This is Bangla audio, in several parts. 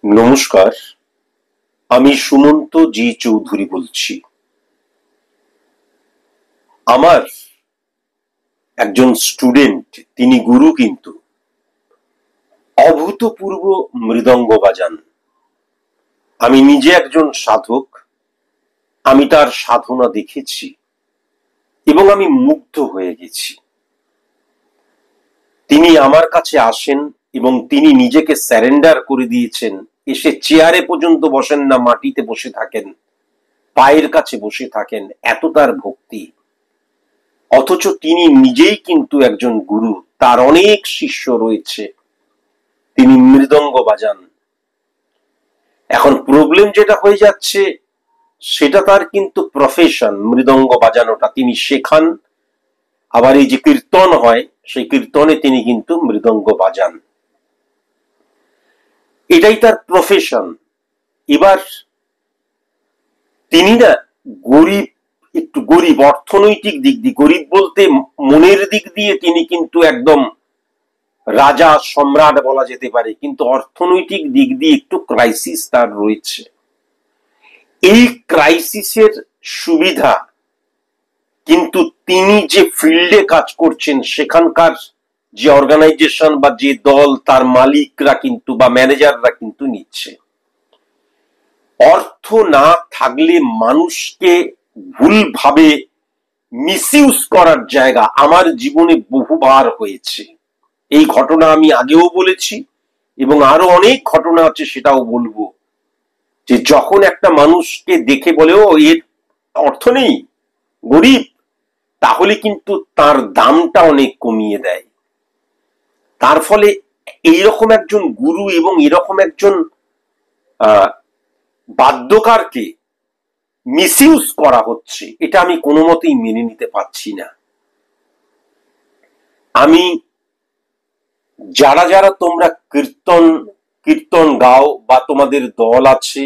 নমস্কার, আমি সুমন্ত জি চৌধুরী বলছি। আমার একজন স্টুডেন্ট, তিনি গুরু, কিন্তু অভূতপূর্ব মৃদঙ্গ বাজান। আমি নিজে একজন সাধক, আমি তার সাধনা দেখেছি এবং আমি মুগ্ধ হয়ে গেছি। তিনি আমার কাছে আসেন এবং তিনি নিজেকে স্যারেন্ডার করে দিয়েছেন। এসে চেয়ারে পর্যন্ত বসেন না, মাটিতে বসে থাকেন, পায়ের কাছে বসে থাকেন, এত তার ভক্তি। অথচ তিনি নিজেই কিন্তু একজন গুরু, তার অনেক শিষ্য রয়েছে, তিনি মৃদঙ্গ বাজান। এখন প্রবলেম যেটা হয়ে যাচ্ছে, সেটা তার কিন্তু প্রফেশন, মৃদঙ্গ বাজানোটা তিনি শেখান। আবার এই যে কীর্তন হয়, সেই কীর্তনে তিনি কিন্তু মৃদঙ্গ বাজান, এটাই তার প্রফেশন। এবার তিনি না গরিব, একটু গরিব, অর্থনৈতিক দিক দিয়ে গরিব বলতে মনের দিক দিয়ে তিনি কিন্তু একদম রাজা সম্রাট বলা যেতে পারে, কিন্তু অর্থনৈতিক দিক দিয়ে একটু ক্রাইসিস তার রয়েছে। এই ক্রাইসিসের সুবিধা কিন্তু তিনি যে ফিল্ডে কাজ করছেন সেখানকার যে অর্গানাইজেশন বা যে দল, তার মালিকরা কিন্তু বা ম্যানেজাররা কিন্তু নিচ্ছে। অর্থ না থাকলে মানুষকে ভুলভাবে মিসইউজ করার জায়গা আমার জীবনে বহুবার হয়েছে। এই ঘটনা আমি আগেও বলেছি এবং আরো অনেক ঘটনা আছে, সেটাও বলবো। যে যখন একটা মানুষকে দেখে বলে ও এর অর্থ নেই, গরিব, তাহলে কিন্তু তার দামটা অনেক কমিয়ে দেয়। তার ফলে এইরকম একজন গুরু এবং এরকম একজন বাদ্যকারকে মিসইউজ করা হচ্ছে, এটা আমি কোনো মতেই মেনে নিতে পারছি না। আমি যারা যারা তোমরা কীর্তন গাও বা তোমাদের দল আছে,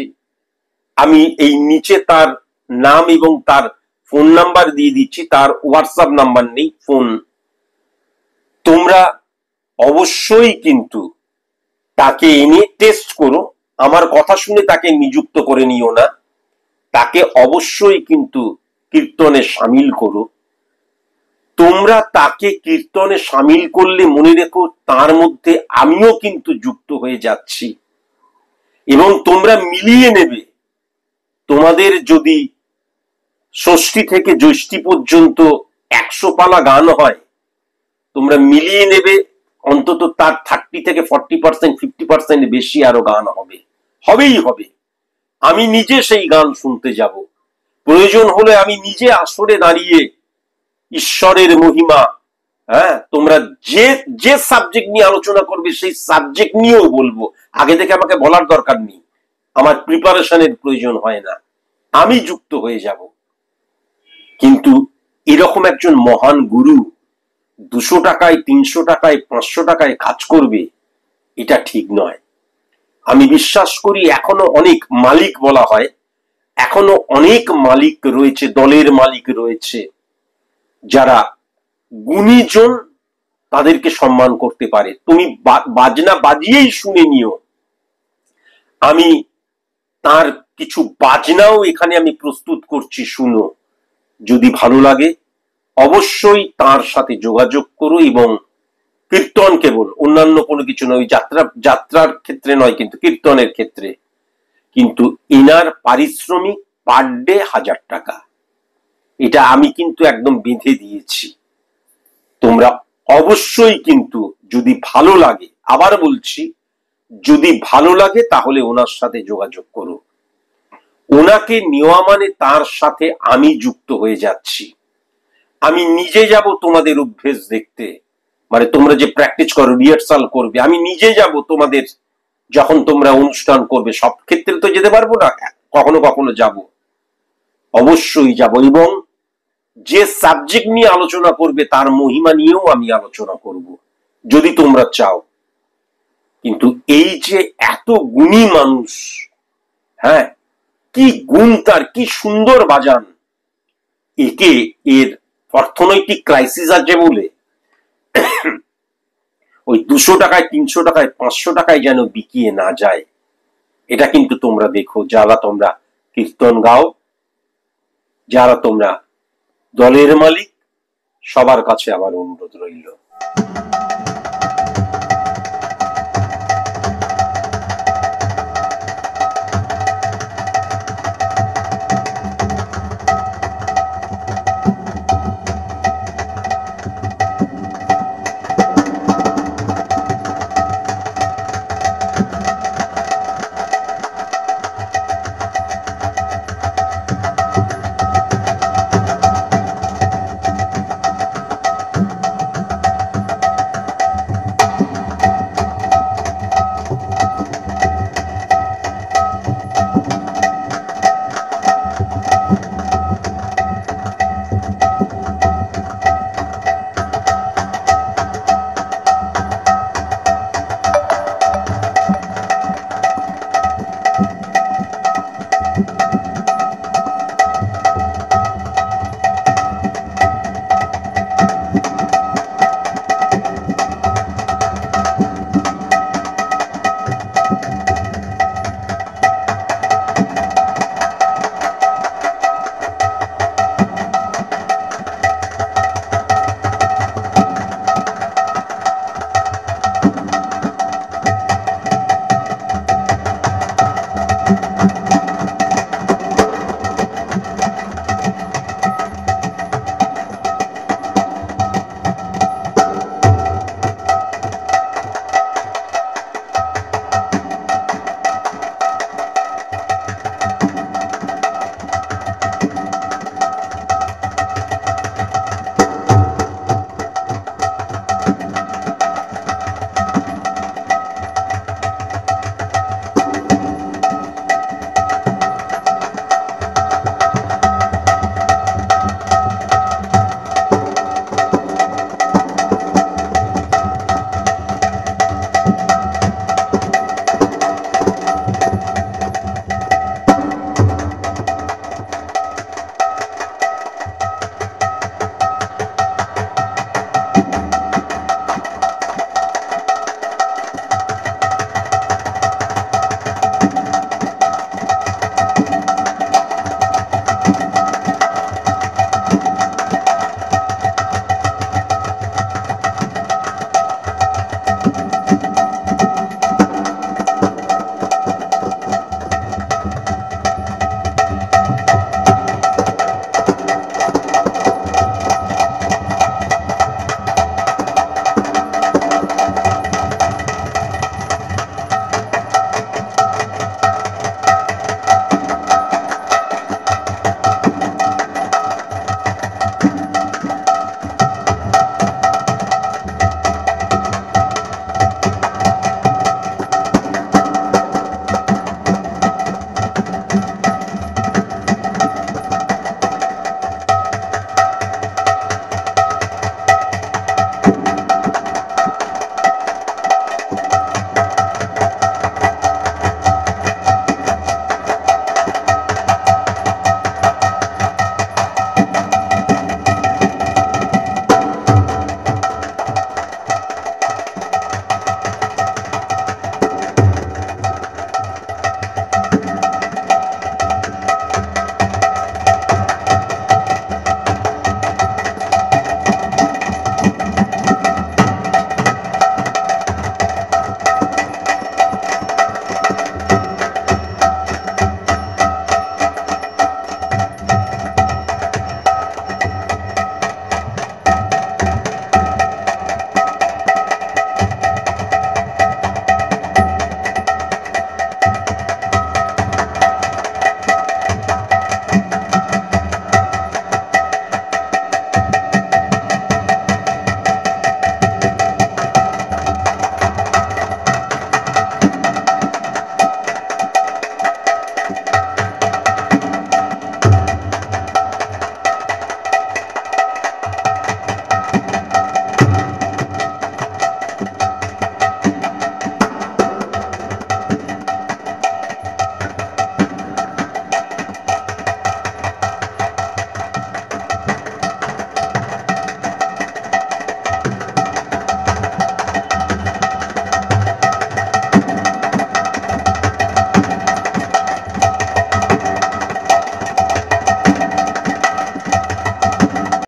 আমি এই নিচে তার নাম এবং তার ফোন নাম্বার দিয়ে দিচ্ছি। তার হোয়াটসঅ্যাপ নাম্বার নেই, ফোন। তোমরা অবশ্যই কিন্তু তাকে এনে টেস্ট করো। আমার কথা শুনে তাকে নিযুক্ত করে নিও না, তাকে অবশ্যই কিন্তু কীর্তনে সামিল করো। তোমরা তাকে কীর্তনে সামিল করলে মনে রেখো, তার মধ্যে আমিও কিন্তু যুক্ত হয়ে যাচ্ছি এবং তোমরা মিলিয়ে নেবে। তোমাদের যদি ষষ্ঠী থেকে জ্যৈষ্ঠী পর্যন্ত 100 পালা গান হয়, তোমরা মিলিয়ে নেবে অন্তত তার 30 থেকে 40%, 50% বেশি আরো গান হবে, হবেই হবে। আমি নিজে সেই গান শুনতে যাব, প্রয়োজন হলে আমি নিজে আসরে দাঁড়িয়ে ঈশ্বরের মহিমা, হ্যাঁ, তোমরা যে যে সাবজেক্ট নিয়ে আলোচনা করবে সেই সাবজেক্ট নিয়েও বলবো। আগে থেকে আমাকে বলার দরকার নেই, আমার প্রিপারেশনের প্রয়োজন হয় না, আমি যুক্ত হয়ে যাব। কিন্তু এরকম একজন মহান গুরু 200 টাকায়, 300 টাকায়, 500 টাকায় কাজ করবে, এটা ঠিক নয়। আমি বিশ্বাস করি এখনো অনেক মালিক বলা হয়, এখনো অনেক মালিক রয়েছে, দলের মালিক রয়েছে, যারা গুণীজন, তাদেরকে সম্মান করতে পারে। তুমি বাজনা বাজিয়েই শুনে নিও, আমি তার কিছু বাজনাও এখানে আমি প্রস্তুত করছি, শুনো। যদি ভালো লাগে অবশ্যই তার সাথে যোগাযোগ করো। এবং কীর্তন কেবল, অন্যান্য কোনো কিছু নয়, যাত্রার ক্ষেত্রে নয়, কিন্তু কীর্তনের ক্ষেত্রে কিন্তু এনার পারিশ্রমিক পার ডে 1000 টাকা, এটা আমি কিন্তু একদম বেঁধে দিয়েছি। তোমরা অবশ্যই কিন্তু যদি ভালো লাগে, আবার বলছি, যদি ভালো লাগে তাহলে ওনার সাথে যোগাযোগ করো। ওনাকে নেওয়া মানে তার সাথে আমি যুক্ত হয়ে যাচ্ছি। আমি নিজে যাব তোমাদের অভ্যেস দেখতে, মানে তোমরা যে প্র্যাকটিস করো, রিহার্সাল করবে, আমি নিজে যাব তোমাদের, যখন তোমরা অনুষ্ঠান করবে। সব ক্ষেত্রে তো যেতে পারবো না, কখনো কখনো যাব, অবশ্যই যাব। এবং যে সাবজেক্ট নিয়ে আলোচনা করবে তার মহিমা নিয়েও আমি আলোচনা করব, যদি তোমরা চাও। কিন্তু এই যে এত গুণী মানুষ, হ্যাঁ, কি গুণ তার, কি সুন্দর বাজান, একে এর অর্থনৈতিক ক্রাইসিস আছে বলে ওই 200 টাকায়, 300 টাকায়, 500 টাকায় যেন বিকিয়ে না যায়। এটা কিন্তু তোমরা দেখো, যারা তোমরা কীর্তন গাও, যারা তোমরা দলের মালিক, সবার কাছে আমার অনুরোধ রইল।